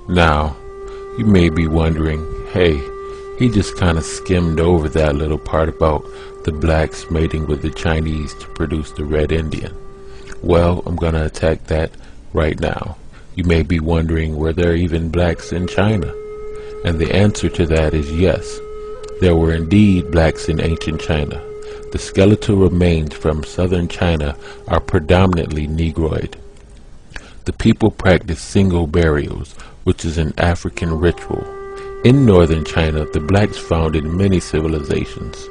Now, you may be wondering, hey, he just kind of skimmed over that little part about the blacks mating with the Chinese to produce the Red Indian. Well, I'm going to attack that right now. You may be wondering, were there even blacks in China? And the answer to that is yes. There were indeed blacks in ancient China. The skeletal remains from southern China are predominantly Negroid. The people practice single burials, which is an African ritual. In northern China, the blacks founded many civilizations.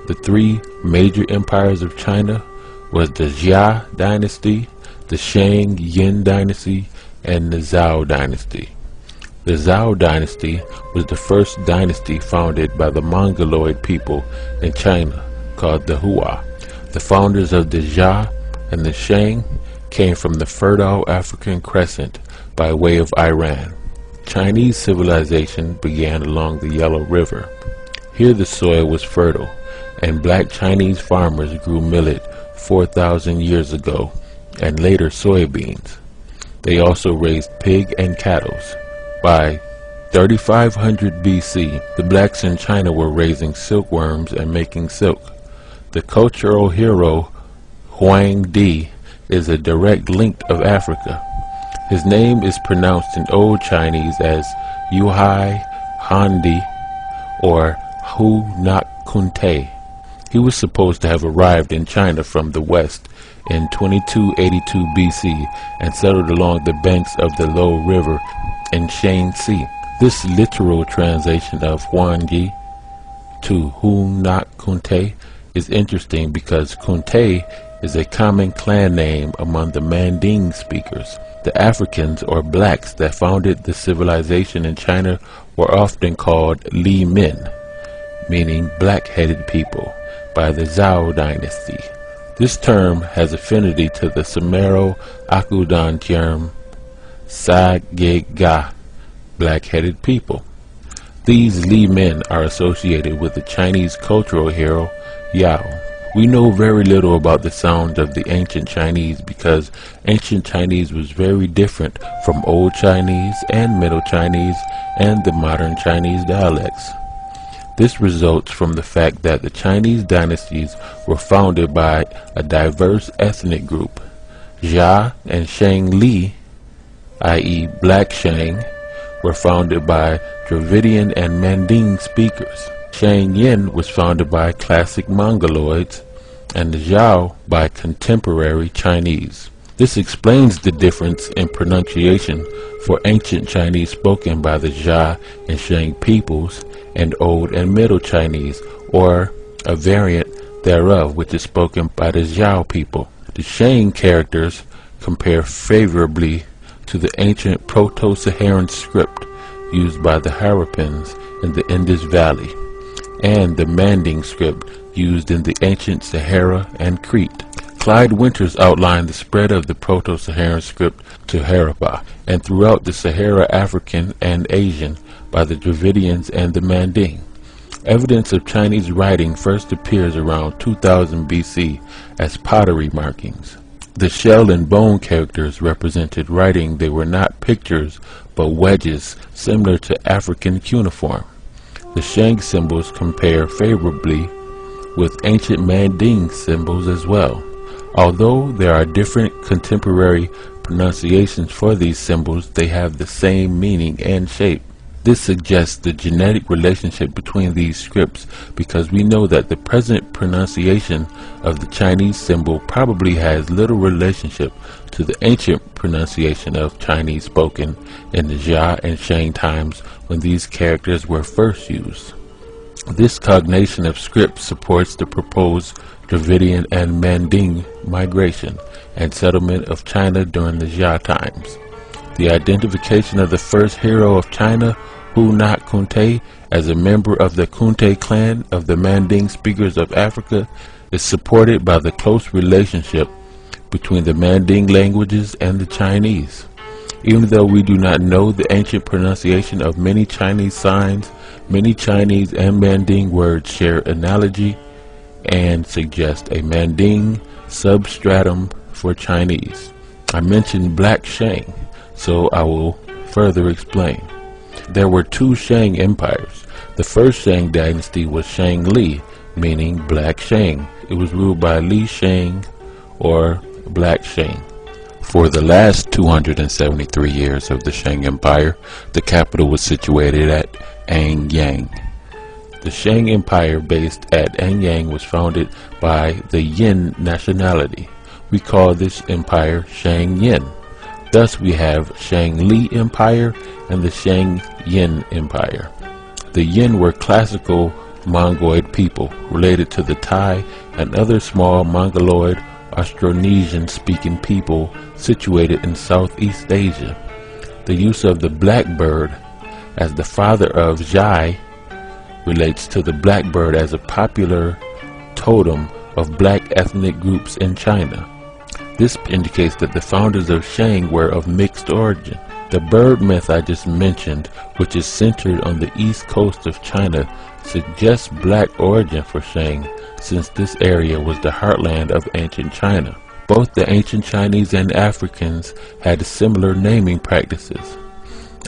The three major empires of China was the Jia dynasty, the Shang Yin dynasty, and the Zhao dynasty. The Zhao dynasty was the first dynasty founded by the Mongoloid people in China, called the Hua. The founders of the Jia and the Shang came from the fertile African crescent by way of Iran. Chinese civilization began along the Yellow River. Here the soil was fertile, and black Chinese farmers grew millet 4,000 years ago, and later soybeans. They also raised pig and cattle. By 3500 BC, the blacks in China were raising silkworms and making silk. The cultural hero Huang Di is a direct link of Africa. His name is pronounced in Old Chinese as Yuhai Handi or Hu Nak Kunte. He was supposed to have arrived in China from the west in 2282 BC and settled along the banks of the Low River in Shaanxi. This literal translation of Huang Yi to Hu Nak Kunte is interesting because Kunte is a common clan name among the Manding speakers. The Africans or blacks that founded the civilization in China were often called Li Min, meaning black-headed people, by the Zhao dynasty. This term has affinity to the Sumero-Akudan term Sa-ge-ga, black-headed people. These Li Men are associated with the Chinese cultural hero Yao. We know very little about the sounds of the ancient Chinese because ancient Chinese was very different from Old Chinese and Middle Chinese and the modern Chinese dialects. This results from the fact that the Chinese dynasties were founded by a diverse ethnic group. Jia and Shang Li, i.e. Black Shang, were founded by Dravidian and Manding speakers. Shang Yin was founded by classic Mongoloids, and the Zhao by contemporary Chinese. This explains the difference in pronunciation for ancient Chinese spoken by the Jia and Shang peoples and Old and Middle Chinese, or a variant thereof which is spoken by the Zhao people. The Shang characters compare favorably to the ancient Proto-Saharan script used by the Harappans in the Indus Valley, and the Manding script used in the ancient Sahara and Crete. Clyde Winters outlined the spread of the Proto-Saharan script to Harappa and throughout the Sahara African and Asian by the Dravidians and the Manding. Evidence of Chinese writing first appears around 2000 BC as pottery markings. The shell and bone characters represented writing. They were not pictures but wedges similar to African cuneiform. The Shang symbols compare favorably with ancient Manding symbols as well. Although there are different contemporary pronunciations for these symbols, they have the same meaning and shape. This suggests the genetic relationship between these scripts because we know that the present pronunciation of the Chinese symbol probably has little relationship to the ancient pronunciation of Chinese spoken in the Jia and Shang times when these characters were first used. This cognation of script supports the proposed Dravidian and Manding migration and settlement of China during the Jia times. The identification of the first hero of China, Hu Nak Kunte, as a member of the Kunte clan of the Manding speakers of Africa is supported by the close relationship between the Manding languages and the Chinese. Even though we do not know the ancient pronunciation of many Chinese signs, many Chinese and Manding words share analogy and suggest a Manding substratum for Chinese. I mentioned Black Shang, so I will further explain. There were two Shang empires. The first Shang dynasty was Shang Li, meaning Black Shang. It was ruled by Li Shang, or Black Shang. For the last 273 years of the Shang Empire, the capital was situated at Anyang. The Shang Empire based at Anyang was founded by the Yin nationality. We call this empire Shang Yin. Thus we have Shang Li Empire and the Shang Yin Empire. The Yin were classical Mongoloid people related to the Thai and other small Mongoloid Austronesian-speaking people situated in Southeast Asia. The use of the blackbird as the father of Zhai relates to the blackbird as a popular totem of black ethnic groups in China. This indicates that the founders of Shang were of mixed origin. The bird myth I just mentioned, which is centered on the east coast of China, suggests black origin for Shang, since this area was the heartland of ancient China. Both the ancient Chinese and Africans had similar naming practices.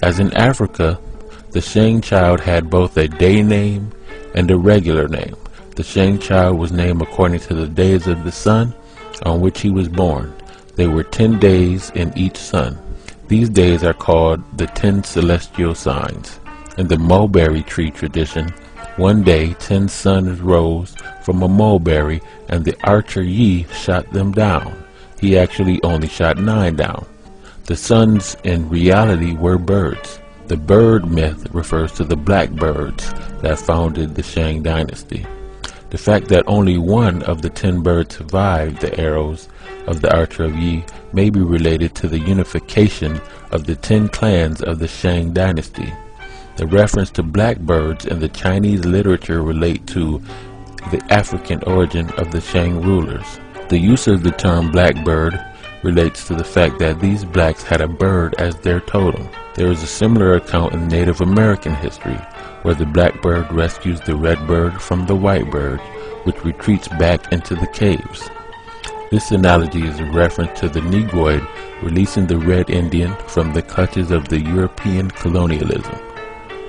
As in Africa, the Shang child had both a day name and a regular name. The Shang child was named according to the days of the sun on which he was born. There were 10 days in each sun. These days are called the 10 celestial signs. In the mulberry tree tradition, one day 10 suns rose from a mulberry, and the archer Yi shot them down. He actually only shot 9 down. The suns in reality were birds. The bird myth refers to the blackbirds that founded the Shang dynasty. The fact that only one of the 10 birds survived the arrows of the archer of Yi may be related to the unification of the 10 clans of the Shang dynasty. The reference to blackbirds in the Chinese literature relate to the African origin of the Shang rulers. The use of the term blackbird relates to the fact that these blacks had a bird as their totem. There is a similar account in Native American history, where the blackbird rescues the red bird from the white bird, which retreats back into the caves. This analogy is a reference to the Negroid releasing the red Indian from the clutches of the European colonialism.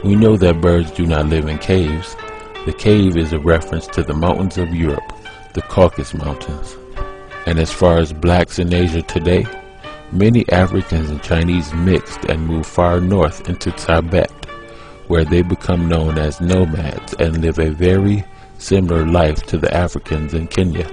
We know that birds do not live in caves. The cave is a reference to the mountains of Europe, the Caucasus Mountains. And as far as blacks in Asia today, many Africans and Chinese mixed and moved far north into Tibet, where they become known as nomads and live a very similar life to the Africans in Kenya.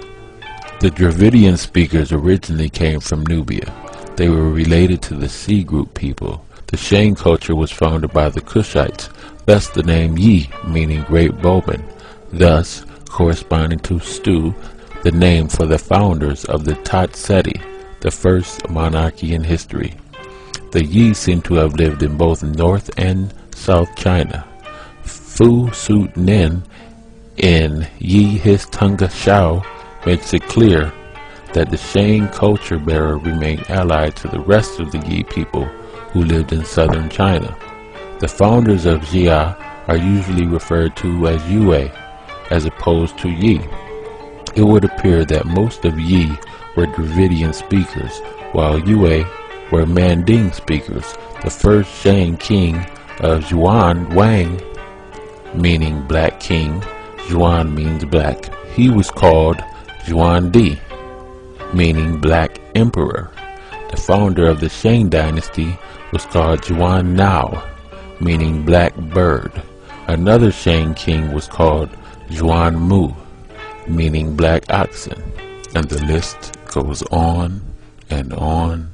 The Dravidian speakers originally came from Nubia. They were related to the Sea group people. The Shang culture was founded by the Kushites, thus the name Yi, meaning great bowman, thus corresponding to Stu, the name for the founders of the Tat Seti, the first monarchy in history. The Yi seem to have lived in both North and South China. Fu Sut Nin in Yi His Tunga Shao makes it clear that the Shang culture bearer remained allied to the rest of the Yi people who lived in southern China. The founders of Jia are usually referred to as Yue as opposed to Yi. It would appear that most of Yi were Dravidian speakers, while Yue were Manding speakers. The first Shang king of Zhuan Wang, meaning black king, Zhuan means black. He was called Zhuan Di, meaning black emperor. The founder of the Shang dynasty was called Zhuan Nao, meaning black bird. Another Shang king was called Zhuan Mu, meaning black oxen. And the list goes on and on